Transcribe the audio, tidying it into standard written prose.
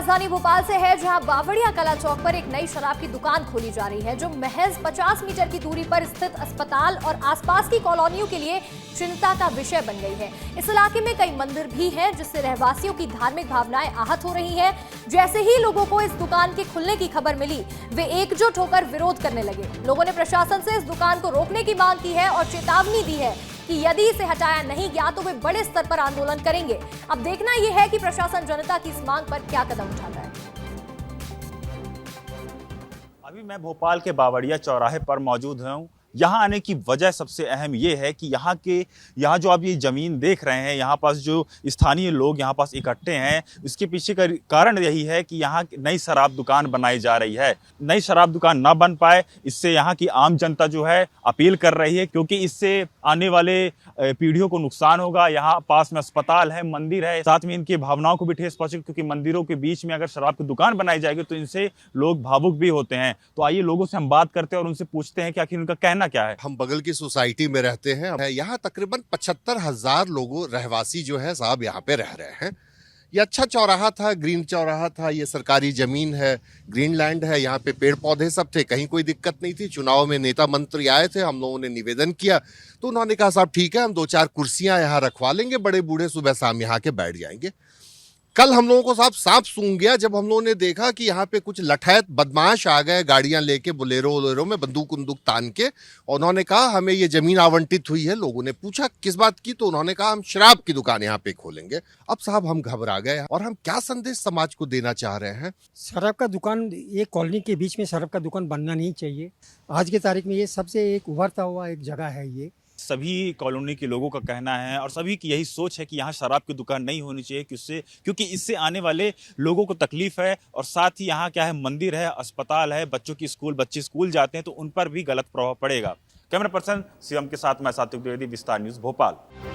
राजधानी भोपाल से है, जहां बावड़िया कला चौक पर एक नई शराब की दुकान खोली जा रही है, जो महज 50 मीटर की दूरी पर स्थित अस्पताल और आसपास की कॉलोनियों के लिए चिंता का विषय बन गई है। इस इलाके में कई मंदिर भी हैं, जिससे रहवासियों की धार्मिक भावनाएं आहत हो रही हैं। जैसे ही लोगों को इस दुकान के खुलने की खबर मिली, वे एकजुट होकर विरोध करने लगे। लोगों ने प्रशासन से इस दुकान को रोकने की मांग की है और चेतावनी दी है कि यदि इसे हटाया नहीं गया तो वे बड़े स्तर पर आंदोलन करेंगे। अब देखना यह है कि प्रशासन जनता की इस मांग पर क्या कदम उठाता है। अभी मैं भोपाल के बावड़िया चौराहे पर मौजूद हूँ। यहाँ आने की वजह सबसे अहम ये है कि यहाँ जो आप ये ज़मीन देख रहे हैं, यहाँ पास जो स्थानीय लोग यहाँ पास इकट्ठे हैं, इसके पीछे का कारण यही है कि यहाँ नई शराब दुकान बनाई जा रही है। नई शराब दुकान ना बन पाए, इससे यहाँ की आम जनता जो है अपील कर रही है, क्योंकि इससे आने वाले पीढ़ियों को नुकसान होगा। यहाँ पास में अस्पताल है, मंदिर है, साथ में इनकी भावनाओं को भी ठेस पहुंचेगी, क्योंकि मंदिरों के बीच में अगर शराब की दुकान बनाई जाएगी तो इनसे लोग भावुक भी होते हैं। तो आइए लोगों से हम बात करते हैं और उनसे पूछते हैं कि आखिर उनका कहना क्या है। हम बगल की सोसाइटी में रहते हैं। यहाँ तकरीबन 75,000 लोगों रहवासी जो है साहब यहाँ पे रह रहे हैं। ये अच्छा चौराहा था, ग्रीन चौराहा था, ये सरकारी जमीन है, ग्रीन लैंड है, यहाँ पे पेड़ पौधे सब थे, कहीं कोई दिक्कत नहीं थी। चुनाव में नेता मंत्री आए थे, हम लोगों ने निवेदन किया तो उन्होंने कहा साहब ठीक है, हम 2-4 कुर्सियां यहाँ रखवा लेंगे, बड़े बूढ़े सुबह शाम यहाँ के बैठ जाएंगे। कल हम लोगों को साहब साफ सूंघ गया जब हम लोगों ने देखा कि यहाँ पे कुछ लठैत बदमाश आ गए गाड़ियां लेके, बोलेरो में बंदूक तान के, और उन्होंने कहा हमें ये जमीन आवंटित हुई है। लोगों ने पूछा किस बात की, तो उन्होंने कहा हम शराब की दुकान यहाँ पे खोलेंगे। अब साहब हम घबरा गए। और हम क्या संदेश समाज को देना चाह रहे हैं? शराब का दुकान, ये कॉलोनी के बीच में शराब का दुकान बनना नहीं चाहिए। आज की तारीख में ये सबसे एक उभरता हुआ एक जगह है। ये सभी कॉलोनी के लोगों का कहना है और सभी की यही सोच है कि यहाँ शराब की दुकान नहीं होनी चाहिए, क्योंकि इससे आने वाले लोगों को तकलीफ है। और साथ ही यहाँ क्या है, मंदिर है, अस्पताल है, बच्चे स्कूल जाते हैं तो उन पर भी गलत प्रभाव पड़ेगा। कैमरा पर्सन शिवम के साथ मैं सात्विक द्विवेदी, विस्तार न्यूज़ भोपाल।